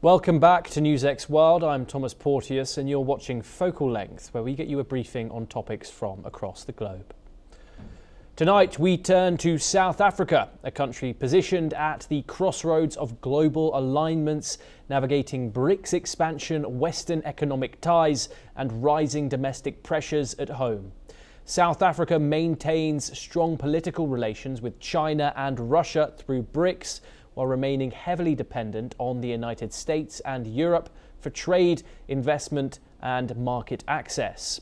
Welcome back to NewsX World. I'm Thomas Porteous and you're watching Focal Length, where we get you a briefing on topics from across the globe. Tonight we turn to South Africa, a country positioned at the crossroads of global alignments, navigating BRICS expansion, Western economic ties and rising domestic pressures at home. South Africa maintains strong political relations with China and Russia through BRICS, while remaining heavily dependent on the United States and Europe for trade, investment and market access.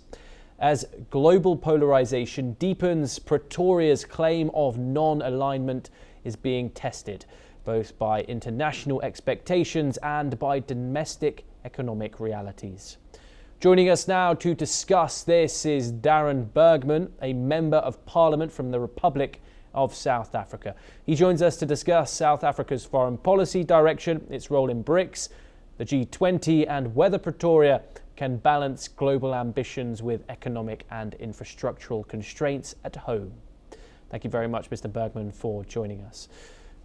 As global polarization deepens, Pretoria's claim of non-alignment is being tested, both by international expectations and by domestic economic realities. Joining us now to discuss this is Darren Bergman, a Member of Parliament from the Republic of South Africa. He joins us to discuss South Africa's foreign policy direction, its role in BRICS, the G20 and whether Pretoria can balance global ambitions with economic and infrastructural constraints at home. Thank you very much, Mr. Bergman, for joining us.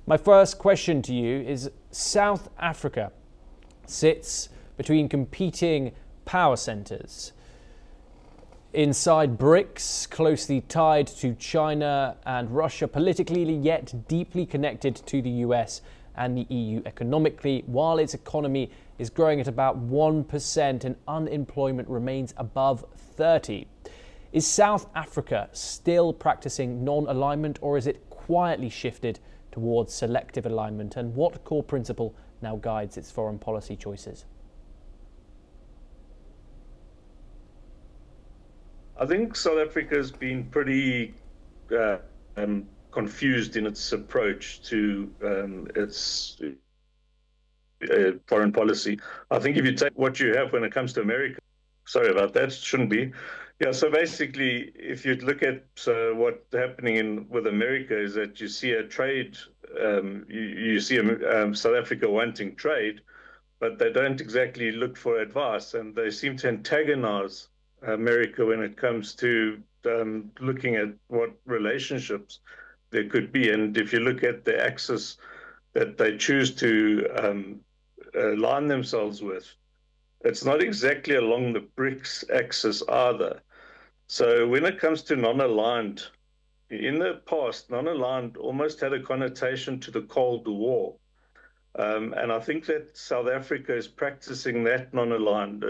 My first question to you is, South Africa sits between competing power centres. Inside BRICS, closely tied to China and Russia politically, yet deeply connected to the US and the EU economically, while its economy is growing at about 1% and unemployment remains above 30. Is South Africa still practicing non-alignment, or is it quietly shifted towards selective alignment? And what core principle now guides its foreign policy choices? I think South Africa has been pretty confused in its approach to its foreign policy. I think if you take what you have when it comes to America, sorry about that, shouldn't be. Yeah, so basically, if you look at what's happening with America is that you see a trade, you see South Africa wanting trade, but they don't exactly look for advice, and they seem to antagonize America when it comes to looking at what relationships there could be. And if you look at the axis that they choose to align themselves with, it's not exactly along the BRICS axis either. So when it comes to non-aligned, in the past, non-aligned almost had a connotation to the Cold War. And I think that South Africa is practicing that non-aligned,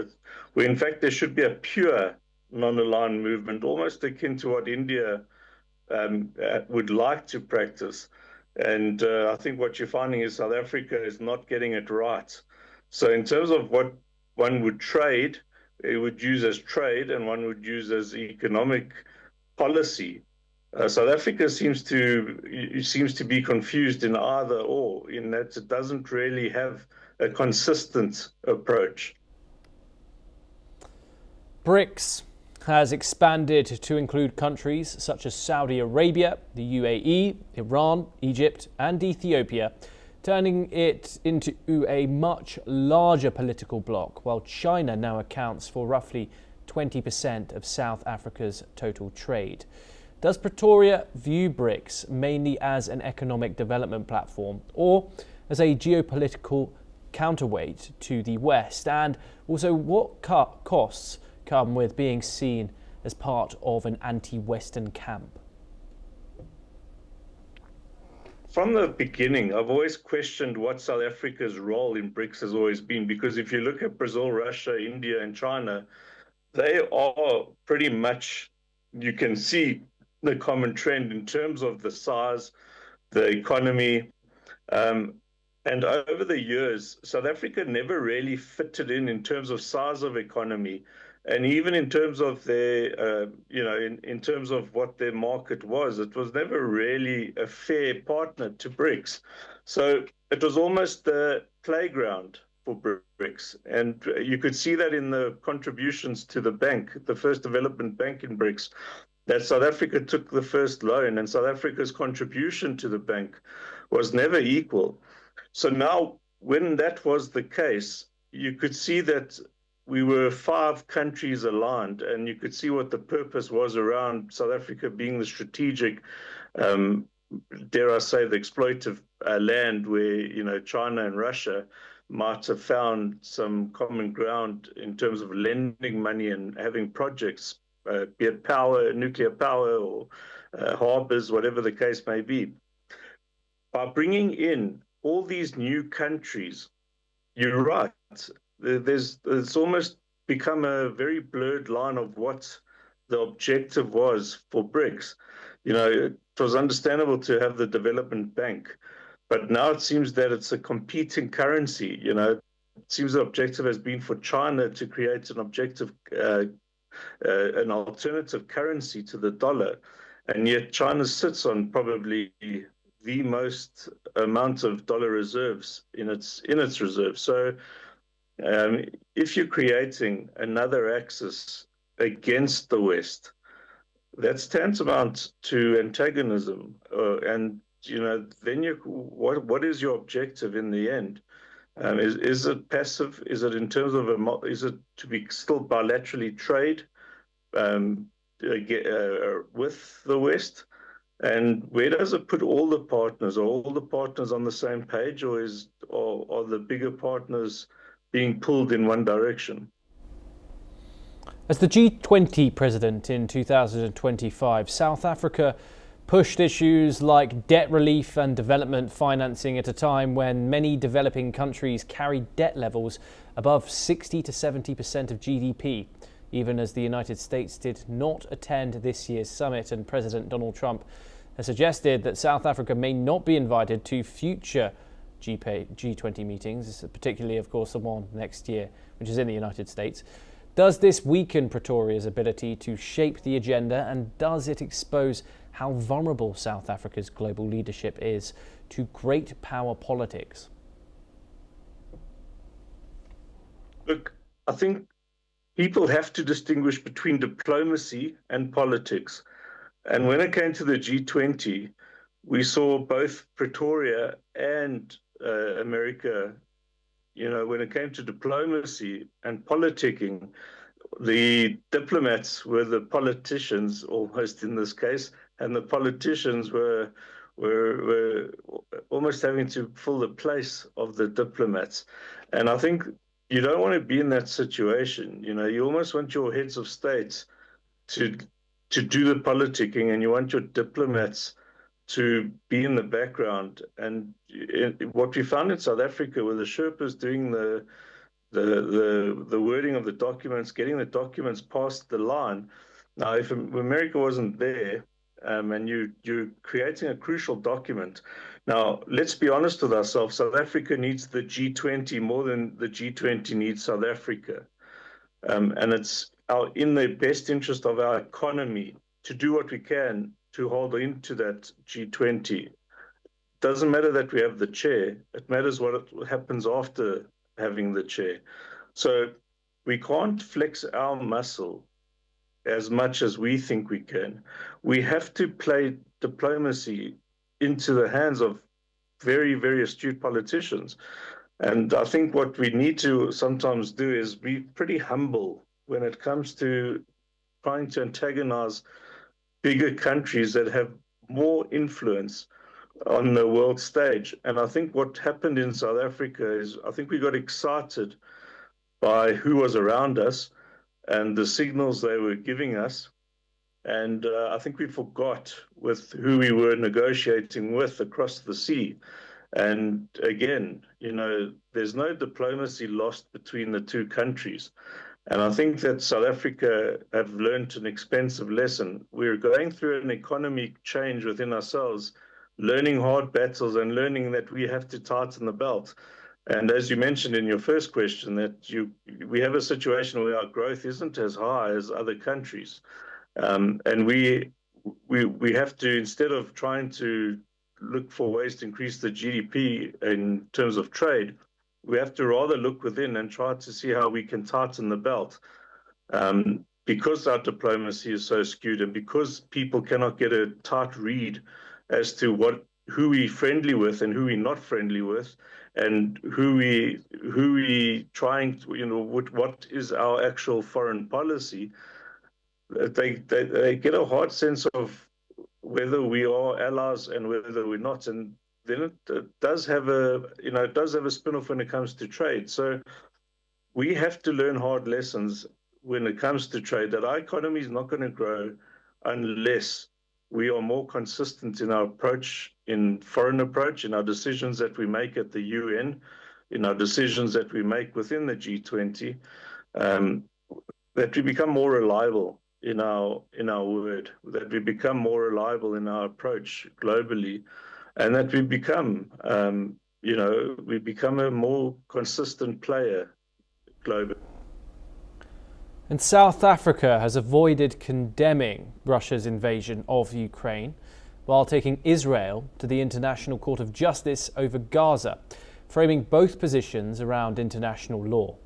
where in fact there should be a pure non-aligned movement, almost akin to what India would like to practice. And I think what you're finding is South Africa is not getting it right. So in terms of what one would trade, it would use as trade, and one would use as economic policy. South Africa seems to be confused in either or, in that it doesn't really have a consistent approach. BRICS has expanded to include countries such as Saudi Arabia, the UAE, Iran, Egypt and Ethiopia, turning it into a much larger political bloc, while China now accounts for roughly 20% of South Africa's total trade. Does Pretoria view BRICS mainly as an economic development platform or as a geopolitical counterweight to the West? And also, what costs come with being seen as part of an anti-Western camp? From the beginning, I've always questioned what South Africa's role in BRICS has always been, because if you look at Brazil, Russia, India and China, they are pretty much, you can see the common trend in terms of the size, the economy, and over the years, South Africa never really fitted in terms of size of economy, and even in terms of their, in terms of what their market was, it was never really a fair partner to BRICS. So it was almost the playground for BRICS, and you could see that in the contributions to the bank, the first development bank in BRICS, that South Africa took the first loan, and South Africa's contribution to the bank was never equal. So now, when that was the case, you could see that we were 5 countries aligned, and you could see what the purpose was around South Africa being the strategic, dare I say, the exploitive land where, China and Russia might have found some common ground in terms of lending money and having projects, be it power, nuclear power, or harbors, whatever the case may be. By bringing in all these new countries, you're right. It's almost become a very blurred line of what the objective was for BRICS. It was understandable to have the development bank, but now it seems that it's a competing currency. It seems the objective has been for China to create an alternative currency to the dollar, and yet China sits on probably the most amount of dollar reserves in its reserves. So if you're creating another axis against the West, that's tantamount to antagonism. And then what is your objective in the end? Is it passive? Is it in terms of is it to be still bilaterally trade with the West? And where does it put all the partners? Are all the partners on the same page, or are the bigger partners being pulled in one direction? As the G20 president in 2025, South Africa pushed issues like debt relief and development financing at a time when many developing countries carried debt levels above 60 to 70% of GDP, even as the United States did not attend this year's summit, and President Donald Trump has suggested that South Africa may not be invited to future G20 meetings, particularly, of course, the one next year, which is in the United States. Does this weaken Pretoria's ability to shape the agenda, and does it expose how vulnerable South Africa's global leadership is to great power politics? Look, I think people have to distinguish between diplomacy and politics. And when it came to the G20, we saw both Pretoria and America. When it came to diplomacy and politicking, the diplomats were the politicians, almost in this case, and the politicians were almost having to fill the place of the diplomats. And I think you don't want to be in that situation. You almost want your heads of states to do the politicking, and you want your diplomats to be in the background. And what we found in South Africa were the Sherpas doing the wording of the documents, getting the documents past the line. Now, if America wasn't there, and you're creating a crucial document. Now, let's be honest with ourselves. South Africa needs the G20 more than the G20 needs South Africa. And it's in the best interest of our economy to do what we can to hold into that G20. Doesn't matter that we have the chair. It matters what happens after having the chair. So we can't flex our muscle as much as we think we can. We have to play diplomacy into the hands of very, very astute politicians. And I think what we need to sometimes do is be pretty humble when it comes to trying to antagonize bigger countries that have more influence on the world stage. And I think what happened in South Africa is I think we got excited by who was around us and the signals they were giving us. And I think we forgot with who we were negotiating with across the sea. And again, there's no diplomacy lost between the two countries. And I think that South Africa have learned an expensive lesson. We're going through an economic change within ourselves, learning hard battles and learning that we have to tighten the belt. And as you mentioned in your first question, that we have a situation where our growth isn't as high as other countries. And we have to, instead of trying to look for ways to increase the GDP in terms of trade, we have to rather look within and try to see how we can tighten the belt. Because our diplomacy is so skewed and because people cannot get a tight read as to who we're friendly with and who we're not friendly with, and who we trying to, what is our actual foreign policy, they get a hard sense of whether we are allies and whether we're not. And then it does have a spin-off when it comes to trade. So we have to learn hard lessons when it comes to trade, that our economy is not going to grow unless we are more consistent in our approach, in foreign approach, in our decisions that we make at the UN, in our decisions that we make within the G20, that we become more reliable in our word, that we become more reliable in our approach globally, and that we become a more consistent player globally. And South Africa has avoided condemning Russia's invasion of Ukraine, while taking Israel to the International Court of Justice over Gaza, framing both positions around international law.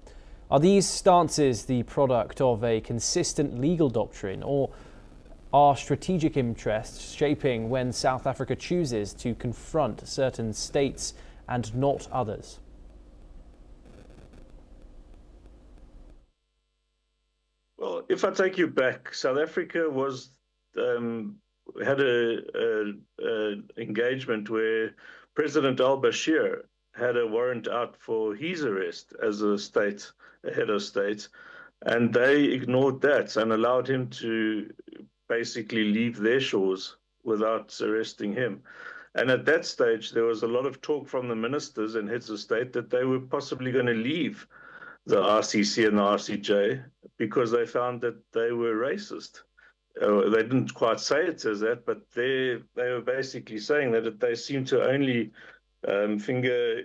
Are these stances the product of a consistent legal doctrine, or are strategic interests shaping when South Africa chooses to confront certain states and not others? Well, if I take you back, South Africa had a engagement where President al-Bashir had a warrant out for his arrest as a head of state, and they ignored that and allowed him to basically leave their shores without arresting him. And at that stage, there was a lot of talk from the ministers and heads of state that they were possibly going to leave the RCC and the RCJ because they found that they were racist. They didn't quite say it as that, but they were basically saying that they seemed to only finger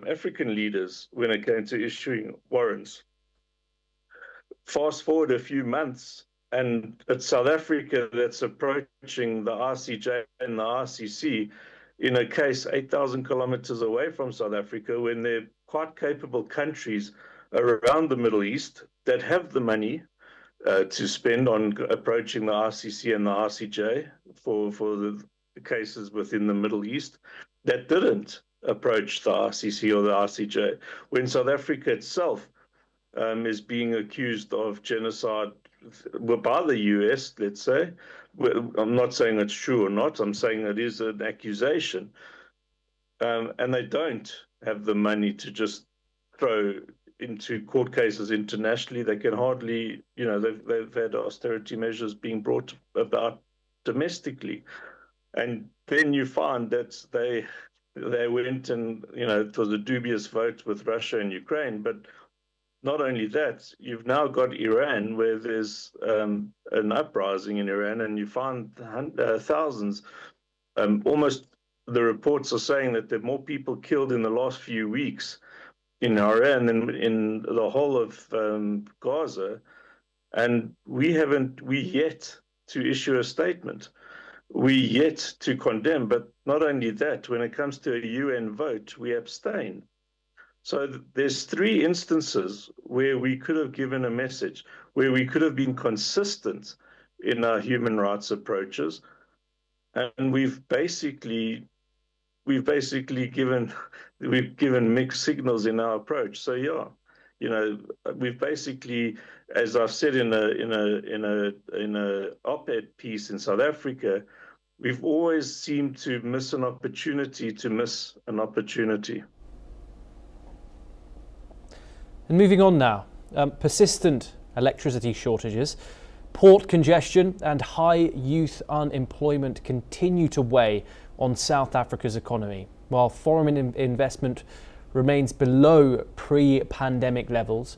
African leaders when it came to issuing warrants. Fast forward a few months, and it's South Africa that's approaching the RCJ and the RCC in a case 8,000 kilometers away from South Africa, when they're quite capable countries around the Middle East that have the money to spend on approaching the RCC and the RCJ for the cases within the Middle East, that didn't approach the RCC or the RCJ, when South Africa itself is being accused of genocide by the US, let's say. I'm not saying it's true or not, I'm saying it is an accusation. And they don't have the money to just throw into court cases internationally. They can hardly, they've had austerity measures being brought about domestically. And then you find that they went and, it was a dubious vote with Russia and Ukraine. But not only that, you've now got Iran, where there's an uprising in Iran, and you find thousands. Almost, the reports are saying that there are more people killed in the last few weeks in Iran than in the whole of Gaza, and we yet to issue a statement. We yet to condemn, but not only that, when it comes to a UN vote, we abstain. So there's three instances where we could have given a message, where we could have been consistent in our human rights approaches, and we've basically given mixed signals in our approach. So yeah, we've basically, as I've said in a op-ed piece in South Africa, we've always seemed to miss an opportunity to miss an opportunity. And moving on now, persistent electricity shortages, port congestion and high youth unemployment continue to weigh on South Africa's economy, while foreign investment remains below pre-pandemic levels.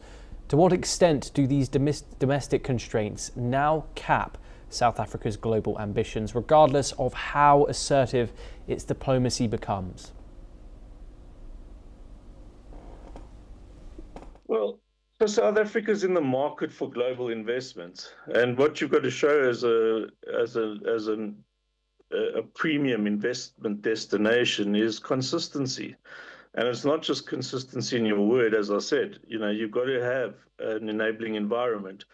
To what extent do these domestic constraints now cap South Africa's global ambitions, regardless of how assertive its diplomacy becomes? Well, so South Africa's in the market for global investment, and what you've got to show as a premium investment destination is consistency. And it's not just consistency in your word, as I said. You've got to have an enabling environment.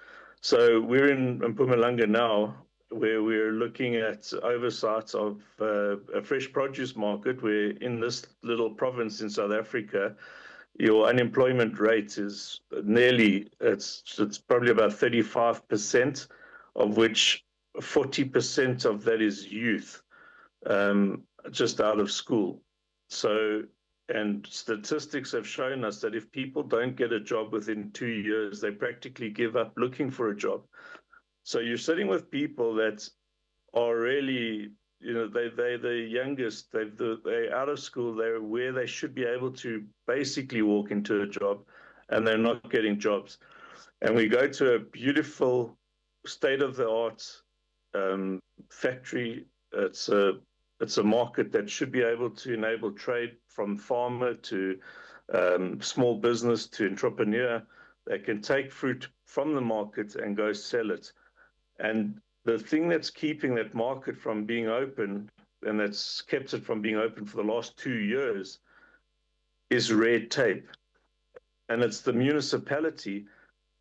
So we're in Mpumalanga now, where we're looking at oversight of a fresh produce market, where in this little province in South Africa, your unemployment rate is it's probably about 35%, of which 40% of that is youth. And just out of school. So, and statistics have shown us that if people don't get a job within 2 years, they practically give up looking for a job. So you're sitting with people that are really, they're the youngest, they're out of school, they're where they should be able to basically walk into a job, and they're not getting jobs. And we go to a beautiful state-of-the-art factory. It's a market that should be able to enable trade from farmer to small business to entrepreneur. They can take fruit from the market and go sell it. And the thing that's keeping that market from being open, and that's kept it from being open for the last 2 years, is red tape. And it's the municipality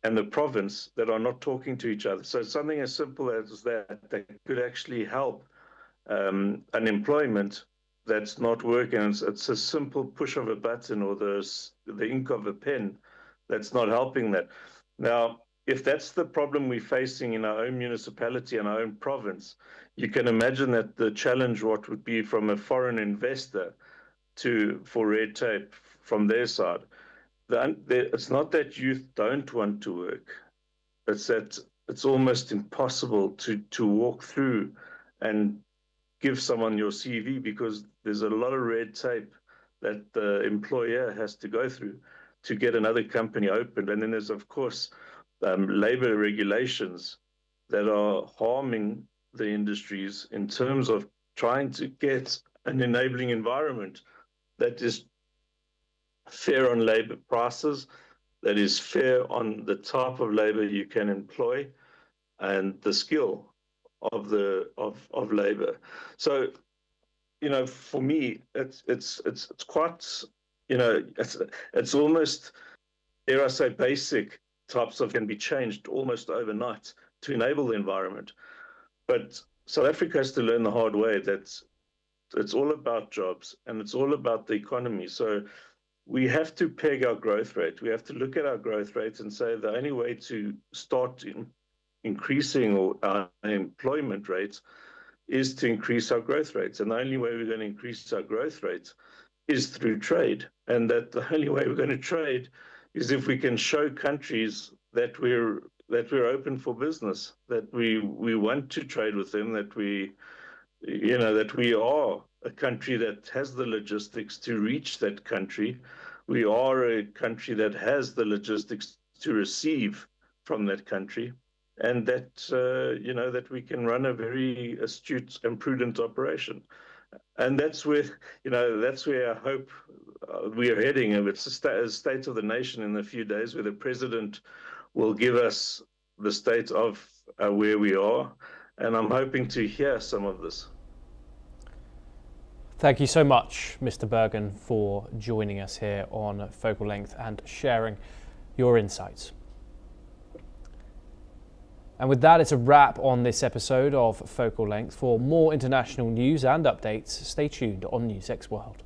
and the province that are not talking to each other. So something as simple as that could actually help unemployment that's not working. It's a simple push of a button or the ink of a pen that's not helping that. Now, if that's the problem we're facing in our own municipality and our own province, you can imagine that the challenge what would be from a foreign investor for red tape from their side. It's not that youth don't want to work. It's that it's almost impossible to walk through and give someone your CV because there's a lot of red tape that the employer has to go through to get another company opened. And then there's, of course, labor regulations that are harming the industries in terms of trying to get an enabling environment that is fair on labor prices, that is fair on the type of labor you can employ and the skill of labor. So, for me, it's quite, it's almost, dare I say, basic types of can be changed almost overnight to enable the environment. But South Africa has to learn the hard way that it's all about jobs and it's all about the economy. So we have to peg our growth rate. We have to look at our growth rates and say the only way to start increasing our employment rates is to increase our growth rates. And the only way we're going to increase our growth rates is through trade. And that the only way we're going to trade is if we can show countries that we're open for business, that we want to trade with them, that we are a country that has the logistics to reach that country. We are a country that has the logistics to receive from that country, and that that we can run a very astute and prudent operation. And that's where I hope we are heading. And it's a state of the nation in a few days, where the president will give us the state of where we are, and I'm hoping to hear some of this. Thank you so much, Mr. Bergman, for joining us here on Focal Length and sharing your insights. And with that, it's a wrap on this episode of Focal Length. For more international news and updates, stay tuned on NewsX World.